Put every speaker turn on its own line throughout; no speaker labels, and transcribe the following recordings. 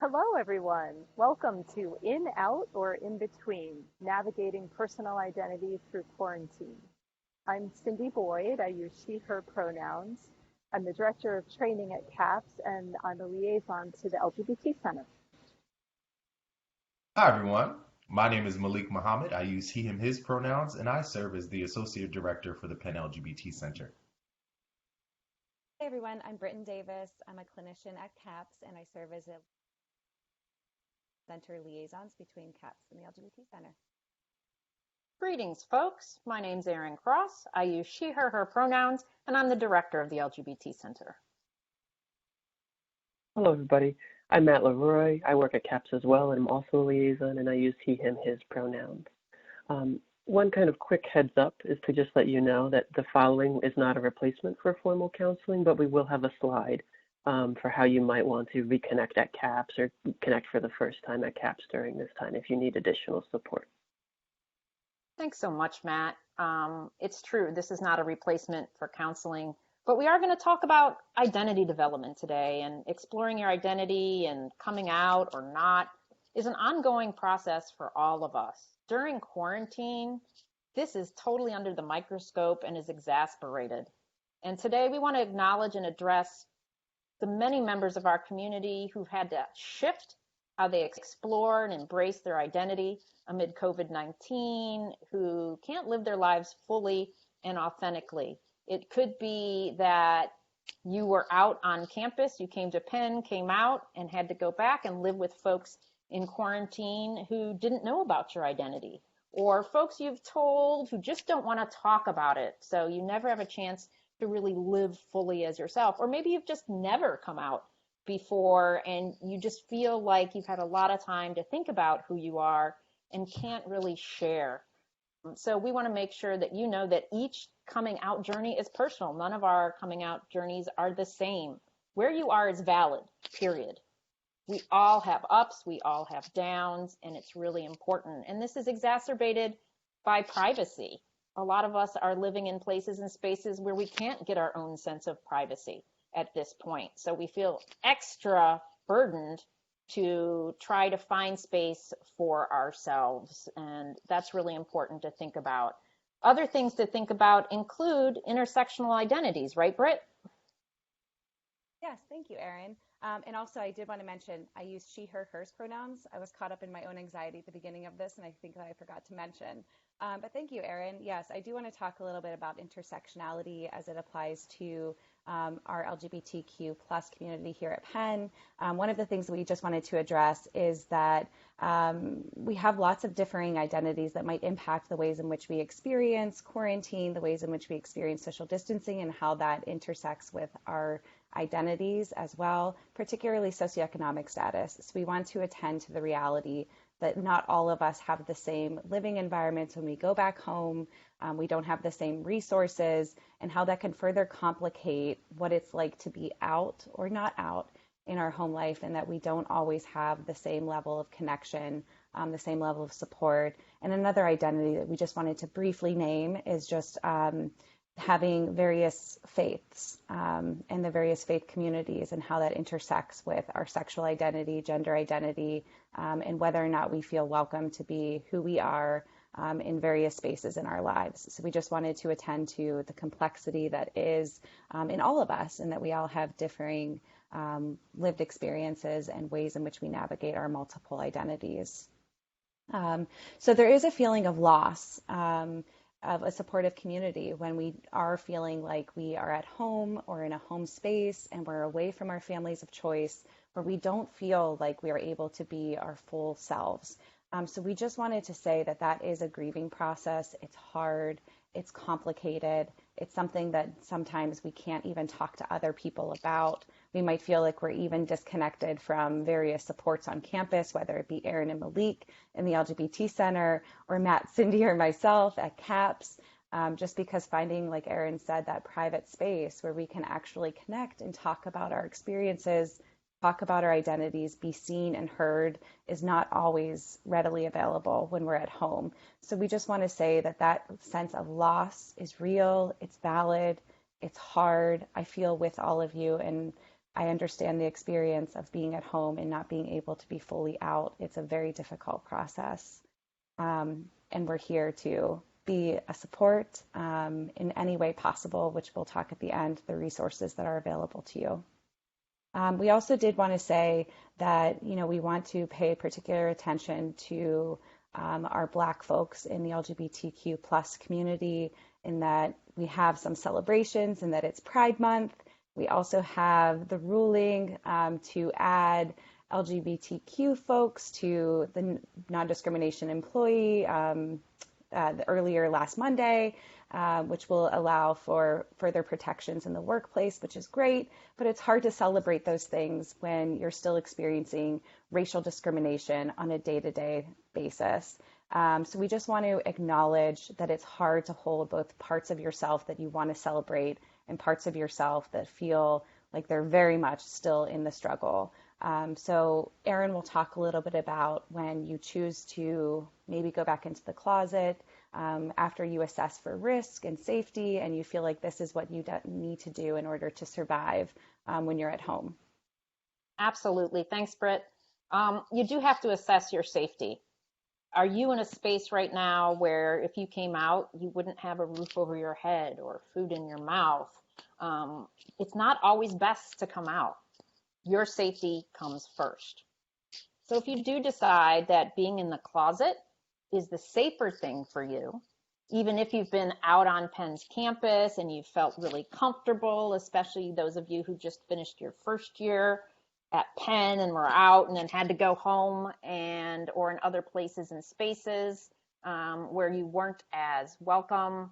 Hello, everyone. Welcome to In, Out, or In Between, Navigating Personal Identity Through Quarantine. I'm Cindy Boyd. I use she, her pronouns. I'm the Director of Training at CAPS, and I'm a liaison to the LGBT Center.
Hi, everyone. My name is Malik Muhammad. I use he, him, his pronouns, and I serve as the Associate Director for the Penn LGBT Center.
Hey everyone, I'm Britton Davis. I'm a clinician at CAPS and I serve as a center liaisons between CAPS and the LGBT Center.
Greetings, folks. My name's Erin Cross. I use she, her pronouns, and I'm the director of the LGBT Center.
Hello, everybody. I'm Matt Leroy. I work at CAPS as well, and I'm also a liaison, and I use he, him, his pronouns. One kind of quick heads up is to just let you know that the following is not a replacement for formal counseling, but we will have a slide for how you might want to reconnect at CAPS or connect for the first time at CAPS during this time if you need additional support.
Thanks so much, Matt. It's true, this is not a replacement for counseling, but we are going to talk about identity development today, and exploring your identity and coming out or not is an ongoing process for all of us. During quarantine, this is totally under the microscope and is exasperated. And today we want to acknowledge and address the many members of our community who've had to shift how they explore and embrace their identity amid COVID-19, who can't live their lives fully and authentically. It could be that you were out on campus, you came to Penn, came out, and had to go back and live with folks in quarantine who didn't know about your identity, or folks you've told who just don't want to talk about it. So you never have a chance to really live fully as yourself. Or maybe you've just never come out before and you just feel like you've had a lot of time to think about who you are and can't really share. So we want to make sure that you know that each coming out journey is personal. None of our coming out journeys are the same. Where you are is valid, period. We all have ups, we all have downs, and it's really important. And this is exacerbated by privacy. A lot of us are living in places and spaces where we can't get our own sense of privacy at this point. So we feel extra burdened to try to find space for ourselves. And that's really important to think about. Other things to think about include intersectional identities, right, Britt?
Yes, thank you, Erin. And also, I did want to mention I use she, her, hers pronouns. I was caught up in my own anxiety at the beginning of this, and I think that I forgot to mention. But thank you, Erin. Yes, I do want to talk a little bit about intersectionality as it applies to our LGBTQ plus community here at Penn. One of the things that we just wanted to address is that we have lots of differing identities that might impact the ways in which we experience quarantine, the ways in which we experience social distancing, and how that intersects with our identities as well, particularly socioeconomic status. So we want to attend to the reality that not all of us have the same living environments when we go back home. We don't have the same resources, and how that can further complicate what it's like to be out or not out in our home life, and that we don't always have the same level of connection, the same level of support. And another identity that we just wanted to briefly name is just having various faiths and the various faith communities, and how that intersects with our sexual identity, gender identity, and whether or not we feel welcome to be who we are in various spaces in our lives. So we just wanted to attend to the complexity that is in all of us, and that we all have differing lived experiences and ways in which we navigate our multiple identities. So there is a feeling of loss of a supportive community when we are feeling like we are at home or in a home space and we're away from our families of choice, where we don't feel like we are able to be our full selves. So we just wanted to say that that is a grieving process. It's hard, it's complicated, it's something that sometimes we can't even talk to other people about. We might feel like we're even disconnected from various supports on campus, whether it be Erin and Malik in the LGBT Center, or Matt, Cindy, or myself at CAPS, just because finding, like Erin said, that private space where we can actually connect and talk about our experiences, talk about our identities, be seen and heard, is not always readily available when we're at home. So we just want to say that that sense of loss is real, it's valid, it's hard. I feel with all of you, and I understand the experience of being at home and not being able to be fully out. It's a very difficult process. And we're here to be a support in any way possible, which we'll talk at the end, the resources that are available to you. We also did want to say that, we want to pay particular attention to our Black folks in the LGBTQ plus community, in that we have some celebrations and that it's Pride Month. We also have the ruling to add LGBTQ folks to the non-discrimination employee earlier last Monday, which will allow for further protections in the workplace, which is great. But it's hard to celebrate those things when you're still experiencing racial discrimination on a day-to-day basis. So we just want to acknowledge that it's hard to hold both parts of yourself that you want to celebrate and parts of yourself that feel like they're very much still in the struggle. So Erin will talk a little bit about when you choose to maybe go back into the closet after you assess for risk and safety, and you feel like this is what you need to do in order to survive when you're at home.
Absolutely. Thanks, Britt. You do have to assess your safety. Are you in a space right now where if you came out, you wouldn't have a roof over your head or food in your mouth? It's not always best to come out. Your safety comes first. So if you do decide that being in the closet is the safer thing for you, even if you've been out on Penn's campus and you felt really comfortable, especially those of you who just finished your first year at Penn and were out and then had to go home or in other places and spaces where you weren't as welcome,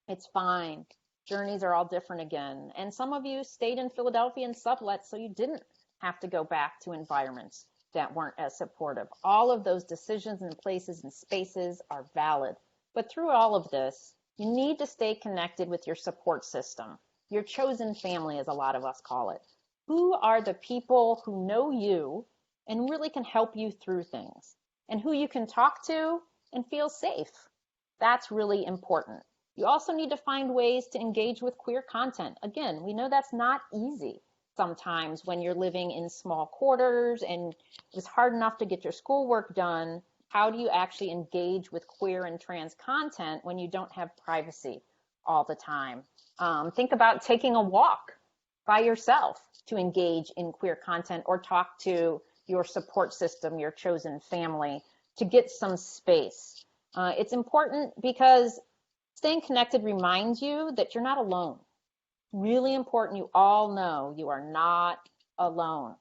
it's fine. Journeys are all different again. And some of you stayed in Philadelphia and sublet, so you didn't have to go back to environments that weren't as supportive. All of those decisions and places and spaces are valid. But through all of this, you need to stay connected with your support system, your chosen family, as a lot of us call it. Who are the people who know you and really can help you through things, and who you can talk to and feel safe? That's really important. You also need to find ways to engage with queer content. Again, we know that's not easy sometimes when you're living in small quarters and it's hard enough to get your schoolwork done. How do you actually engage with queer and trans content when you don't have privacy all the time? Think about taking a walk by yourself to engage in queer content, or talk to your support system, your chosen family, to get some space. It's important because staying connected reminds you that you're not alone. Really important. You all know you are not alone.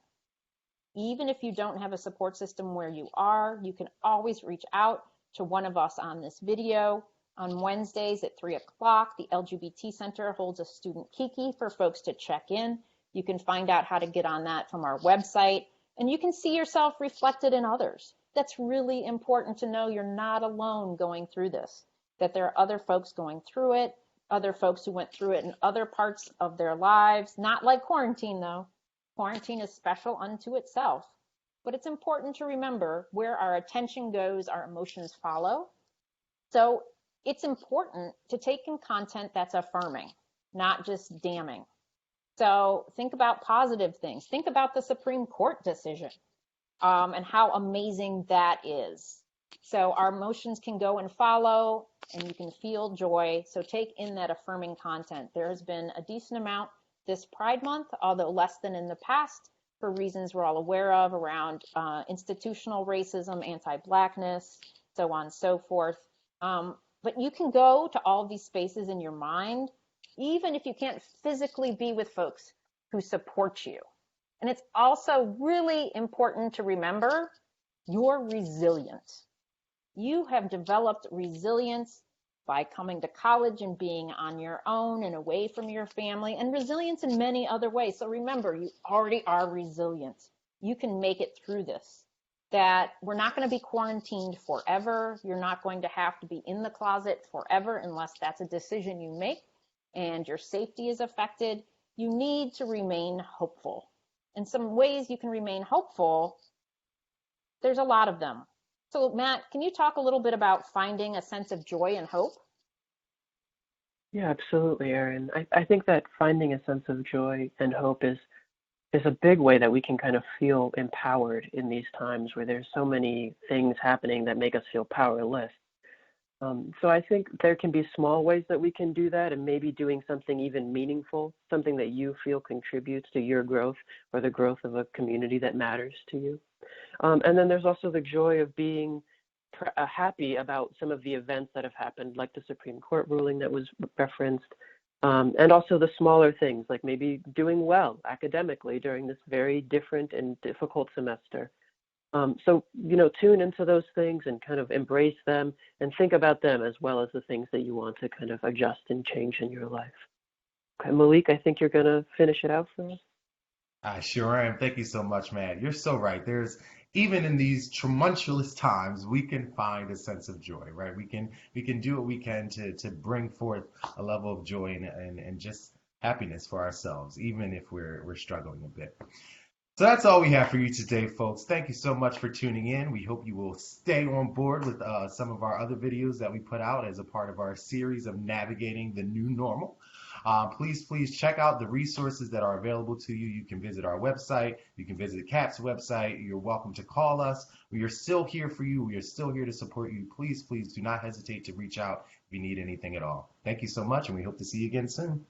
Even if you don't have a support system where you are, you can always reach out to one of us on this video. On Wednesdays at 3 o'clock, the LGBT Center holds a student Kiki for folks to check in. You can find out how to get on that from our website, and you can see yourself reflected in others. That's really important to know. You're not alone going through this, that there are other folks going through it, other folks who went through it in other parts of their lives. Not like quarantine, though. Quarantine is special unto itself. But it's important to remember where our attention goes, our emotions follow. So it's important to take in content that's affirming, not just damning. So think about positive things. Think about the Supreme Court decision and how amazing that is. So our emotions can go and follow, and you can feel joy. So take in that affirming content. There has been a decent amount this Pride Month, although less than in the past, for reasons we're all aware of around institutional racism, anti-Blackness, so on and so forth. But you can go to all these spaces in your mind, even if you can't physically be with folks who support you. And it's also really important to remember you're resilient. You have developed resilience by coming to college and being on your own and away from your family, and resilience in many other ways. So remember, you already are resilient. You can make it through this. That we're not going to be quarantined forever. You're not going to have to be in the closet forever unless that's a decision you make and your safety is affected. You need to remain hopeful. And some ways you can remain hopeful, there's a lot of them. So Matt, can you talk a little bit about finding a sense of joy and hope?
Yeah, absolutely, Erin. I think that finding a sense of joy and hope is is a big way that we can kind of feel empowered in these times where there's so many things happening that make us feel powerless. So I think there can be small ways that we can do that, and maybe doing something even meaningful, something that you feel contributes to your growth or the growth of a community that matters to you. And then there's also the joy of being happy about some of the events that have happened, like the Supreme Court ruling that was referenced, and also the smaller things, like maybe doing well academically during this very different and difficult semester. So, tune into those things and kind of embrace them and think about them as well as the things that you want to kind of adjust and change in your life. Okay, Malik, I think you're going to finish it out for us.
I sure am. Thank you so much, man. You're so right. Even in these tumultuous times, we can find a sense of joy, right? We can do what we can to bring forth a level of joy and just happiness for ourselves, even if we're struggling a bit. So that's all we have for you today, folks. Thank you so much for tuning in. We hope you will stay on board with some of our other videos that we put out as a part of our series of navigating the new normal. Please check out the resources that are available to you. You can visit our website. You can visit CAP's website. You're welcome to call us. We are still here for you. We are still here to support you. Please do not hesitate to reach out if you need anything at all. Thank you so much, and we hope to see you again soon.